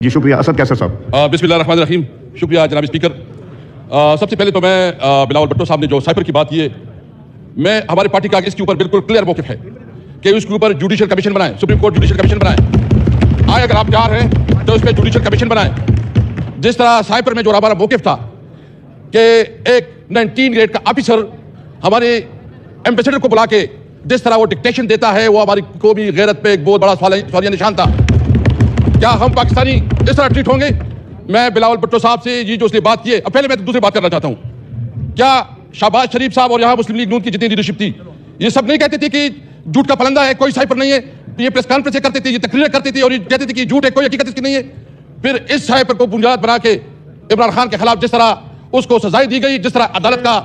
جی شکریہ اسد کیسر صاحب. بسم اللہ الرحمن الرحیم. شکریہ جناب اسپیکر. سب سے پہلے تو میں بلاول بھٹو صاحب نے جو سائپر کی بات کی ہے، میں ہماری پارٹی کا اس کے اوپر بالکل کلیئر موقف ہے کہ اس کے اوپر جوڈیشل کمیشن بنائیں، سپریم کورٹ جوڈیشل کمیشن بنائیں. آئے اگر آپ تیار ہیں تو اس پہ جوڈیشل کمیشن بنائیں. جس طرح سائپر میں جو ہمارا موقف تھا کہ ایک 19 گریڈ کا آفیسر ہمارے ایمبیسڈر کو بلا کے جس طرح وہ ڈکٹیشن دیتا ہے، وہ ہماری قومی غیرت پہ ایک بہت بڑا سوالیہ نشان تھا. کیا ہم پاکستانی اس طرح ٹریٹ ہوں گے؟ میں بلاول بھٹو صاحب سے یہ جو اس نے بات کی ہے، اب پہلے میں دوسری بات کرنا چاہتا ہوں. کیا شہباز شریف صاحب اور یہاں مسلم لیگ نون کی جتنی لیڈرشپ تھی، یہ سب نہیں کہتے تھے کہ جھوٹ کا پلندہ ہے، کوئی سائپر نہیں ہے؟ یہ پریس کانفرنس کرتے تھے، یہ تقریریں کرتے تھے اور یہ کہتے تھے کہ جھوٹ ہے، کوئی حقیقت اس کی نہیں ہے. پھر اس سائپر کو بنیاد بنا کے عمران خان کے خلاف جس طرح اس کو سزائیں دی گئی، جس طرح عدالت کا،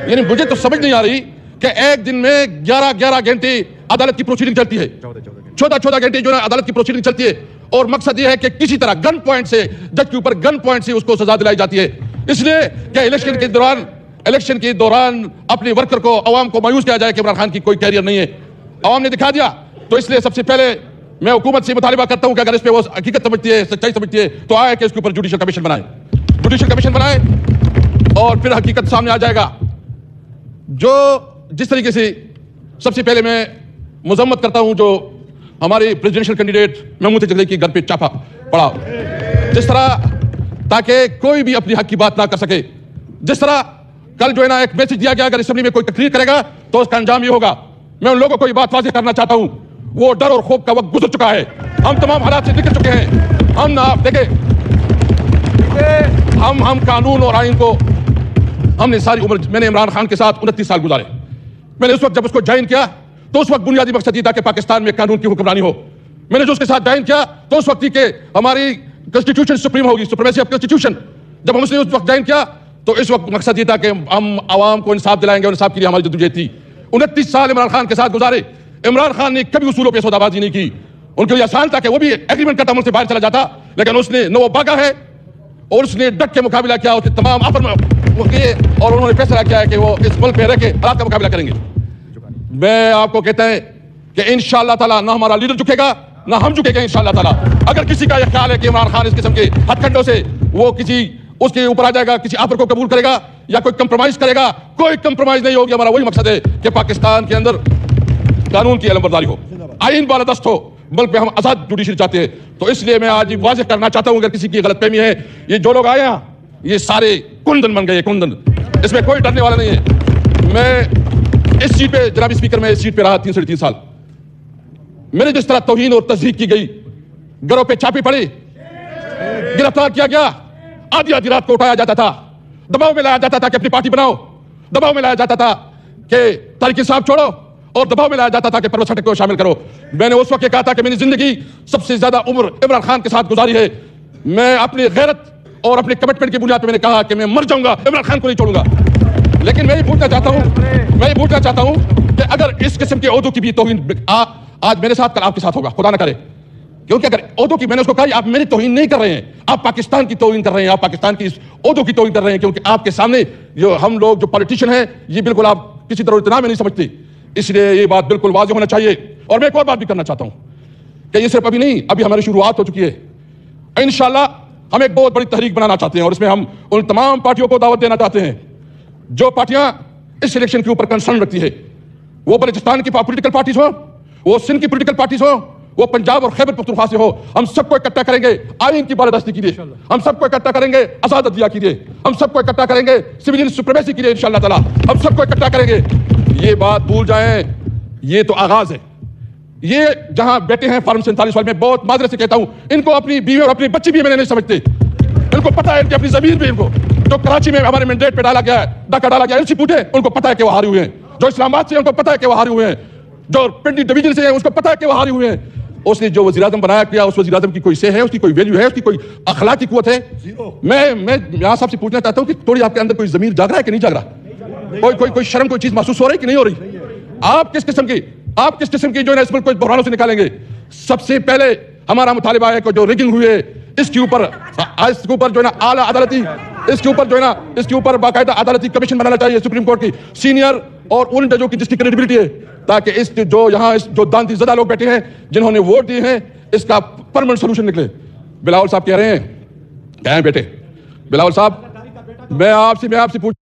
یعنی مجھے تو سمجھ نہیں آ رہی کہ ایک دن میں 11 گھنٹے عدالت کی پروسیڈنگ چلتی ہے، 14 گھنٹے جو ہے عدالت کی پروسیڈنگ چلتی ہے، اور مقصد یہ ہے کہ کسی طرح گن پوائنٹ سے جج کے اوپر گن پوائنٹ سے اس کو سزا دلائی جاتی ہے. اس لیے کہ الیکشن کے دوران اپنے ورکر کو، عوام کو مایوس کیا جائے کہ عمران خان کی کوئی کیریئر نہیں ہے. عوام نے دکھا دیا. تو اس لیے سب سے پہلے میں حکومت سے مطالبہ کرتا ہوں کہ اگر اس پہ وہ حقیقت سمجھتی ہے، سچائی سمجھتی ہے، تو آئے کہ اس کے اوپر جوڈیشل کمیشن بنائے اور پھر حقیقت سامنے آ جائے گا. جو جس طریقے سے سب سے پہلے میں مذمت کرتا ہوں جو ہمارے پریزیڈنشل کینڈیڈیٹ محمود جگدے کی گھر پہ چاپا پڑا، جس طرح تاکہ کوئی بھی اپنی حق کی بات نہ کر سکے. جس طرح کل جو ہے نا ایک میسج دیا گیا، اگر اسمبلی میں کوئی تقریر کرے گا تو اس کا انجام یہ ہوگا. میں ان لوگوں کو یہ بات واضح کرنا چاہتا ہوں، وہ ڈر اور خوف کا وقت گزر چکا ہے. ہم تمام حالات سے نکل چکے ہیں. ہم نہ آپ دیکھیں، ہم قانون اور آئین کو، ہم نے ساری عمر، میں نے عمران خان کے ساتھ 29 سال گزارے. میں نے اس وقت جب اس کو جوائن کیا تو اس وقت بنیادی مقصد یہ تھا کہ پاکستان میں قانون کی حکمرانی ہو. میں نے جو اس کے ساتھ جوائن کیا تو اس وقت کہ ہماری کنسٹیٹیوشن سپریم ہوگی، سپریمیسی آف کنسٹیٹیوشن. جب ہم اس نے اس وقت جوائن کیا تو اس وقت مقصد یہ تھا کہ ہم عوام کو انصاف دلائیں گے، اور انصاف کے لیے ہماری جدوجہد تھی. 29 سال عمران خان کے ساتھ گزارے. عمران خان نے کبھی اصولوں پہ سودا بازی نہیں کی. ان کے لیے آسان تھا کہ وہ بھی ایگریمنٹ کرتا، ملک سے باہر چلا جاتا، لیکن اس نے نہ وہ بھاگا ہے اور اس نے ڈٹ کے مقابلہ کیا. اس نے تمام آفر میں وہ کیے اور انہوں نے فیصلہ کیا ہے کہ وہ اس ملک میں رہ کے حالات کا مقابلہ کریں گے. میں آپ کو کہتا ہے کہ انشاءاللہ تعالیٰ نہ ہمارا لیڈر جھکے گا نہ ہم جھکے گا انشاءاللہ تعالیٰ. اگر کسی کا یہ خیال ہے کہ عمران خان اس قسم کے ہتھ کنڈوں سے وہ کسی اس کے اوپر آ جائے گا، کسی آفر کو قبول کرے گا یا کوئی کمپرومائز کرے گا، کوئی کمپرومائز نہیں ہوگی. ہمارا وہی مقصد ہے کہ پاکستان کے اندر قانون کی علمبرداری ہو، آئین بالادست ہو، ملک میں ہم آزاد جوڈیشری چاہتے ہیں. تو اس لیے میں آج واضح کرنا چاہتا ہوں، اگر کسی کی غلط فہمی ہے، یہ جو لوگ آئے ہیں یہ سارے کندن بن گئے، کندن، اس میں کوئی ڈرنے والا نہیں ہے. میں اس سیٹ پہ جناب اسپیکر میں اس سیٹ پہ رہا 3.5 سال. میں نے جس طرح توہین اور تضحیک کی گئی، گھروں پہ چھاپے پڑے، گرفتار کیا گیا، آدھی رات کو اٹھایا جاتا تھا، دباؤ میں لایا جاتا تھا کہ اپنی پارٹی بناؤ، دباؤ میں لایا جاتا تھا کہ تحریک انصاف چھوڑو، اور دباؤ میں لایا جاتا تھا کہ پرویز خٹک کو شامل کرو. میں نے اس وقت یہ کہا تھا کہ میں نے زندگی سب سے زیادہ عمر عمران خان کے ساتھ گزاری ہے. میں اپنی غیرت اور اپنے کمٹمنٹ کی بنیاد پہ میں نے کہا کہ میں مر جاؤں گا، عمران خان کو نہیں چھوڑوں گا. لیکن میں یہ پوچھنا چاہتا ہوں کہ اگر اس قسم کے عہدوں کی بھی توہین آج میرے ساتھ کل آپ کے ساتھ ہوگا، خدا نہ کرے، کیونکہ اگر عہدوں کی، میں نے اس کو کہا آپ میری توہین نہیں کر رہے ہیں، آپ پاکستان کی توہین کر رہے ہیں، آپ پاکستان کی عہدوں کی توہین کر رہے ہیں، کیونکہ آپ کے سامنے جو ہم لوگ جو پولیٹیشین ہیں یہ بالکل آپ کسی طرح اتنا میں نہیں سمجھتے. اس لیے یہ بات بالکل واضح ہونا چاہیے. اور میں ایک اور بات بھی کرنا چاہتا ہوں کہ یہ صرف ابھی نہیں، ابھی ہماری شروعات ہو چکی ہے. انشاءاللہ ہم ایک بہت بڑی تحریک بنانا چاہتے ہیں، اور اس میں ہم ان تمام پارٹیوں کو دعوت دینا چاہتے ہیں جو پارٹیاں اس الیکشن کے اوپر کنسرن رکھتی ہے. وہ بلوچستان کی پولیٹیکل پارٹیز ہوں، وہ سندھ کی پولیٹیکل پارٹیز ہوں، وہ پنجاب اور خیبر پختونخوا سے ہو. ہم سب کو اکٹھا کریں گے آئین کی بالادستی کے لیے، ہم سب کو اکٹھا کریں گے آزاد عدلیہ کے لیے، ہم سب کو اکٹھا کریں گے سویلین سپریمیسی کے لیے انشاءاللہ تعالیٰ. ہم سب کو اکٹھا کریں گے. یہ بات بھول جائیں، یہ تو آغاز ہے. یہ جہاں بیٹھے ہیں فارم 47 والے، میں بہت معذرت سے کہتا ہوں، ان کو اپنی بیوی اور اپنی بچی بھی میں نہیں سمجھتے. ان کو پتا ہے ان کی اپنی زمین بھی، ان کو جو کراچی میں ہمارے مینڈیٹ پہ ڈالا گیا ہے، ڈاکہ ڈالا گیا ہے، ان سے پوچھے، ان کو پتا ہے کہ وہ ہارے ہوئے ہیں. جو اسلام آباد سے ان کو پتا ہے کہ وہ ہارے ہوئے ہیں، جو پنڈی ڈویژن سے ہیں اس کو پتا ہے کہ وہ ہارے ہوئے ہیں. اس نے جو وزیر اعظم بنایا کیا، اس وزیر اعظم کی کوئی سے ہے، اس کی کوئی ویلیو ہے، اس کی کوئی اخلاقی قوت ہے؟ میں یہاں صاحب سے پوچھنا چاہتا ہوں کہ تھوڑی آپ کے اندر کوئی ضمیر جاگ رہا ہے کہ نہیں جاگ رہا؟ کوئی شرم، کوئی چیز محسوس ہو رہی ہے کہ نہیں ہو رہی؟ آپ کس قسم کی جو ہے اس ملک کو بحرانوں سے نکالیں گے؟ سب سے پہلے ہمارا مطالبہ ہے کہ جو ریگنگ ہوئی ہے اس کے اوپر جو ہے نا اعلیٰ عدالتی، اس کے اوپر باقاعدہ عدالتی کمیشن بنانا چاہیے سپریم کورٹ کی، سینئر اور ان ججوں کی جس کی کریڈیبلٹی ہے، تاکہ اس جو یہاں جو دانتی زدہ لوگ بیٹھے ہیں جنہوں نے ووٹ دیے ہیں اس کا پرمنٹ سولوشن نکلے. بلاول صاحب کہہ رہے ہیں، کہیں بیٹے بلاول صاحب میں آپ سے پوچھ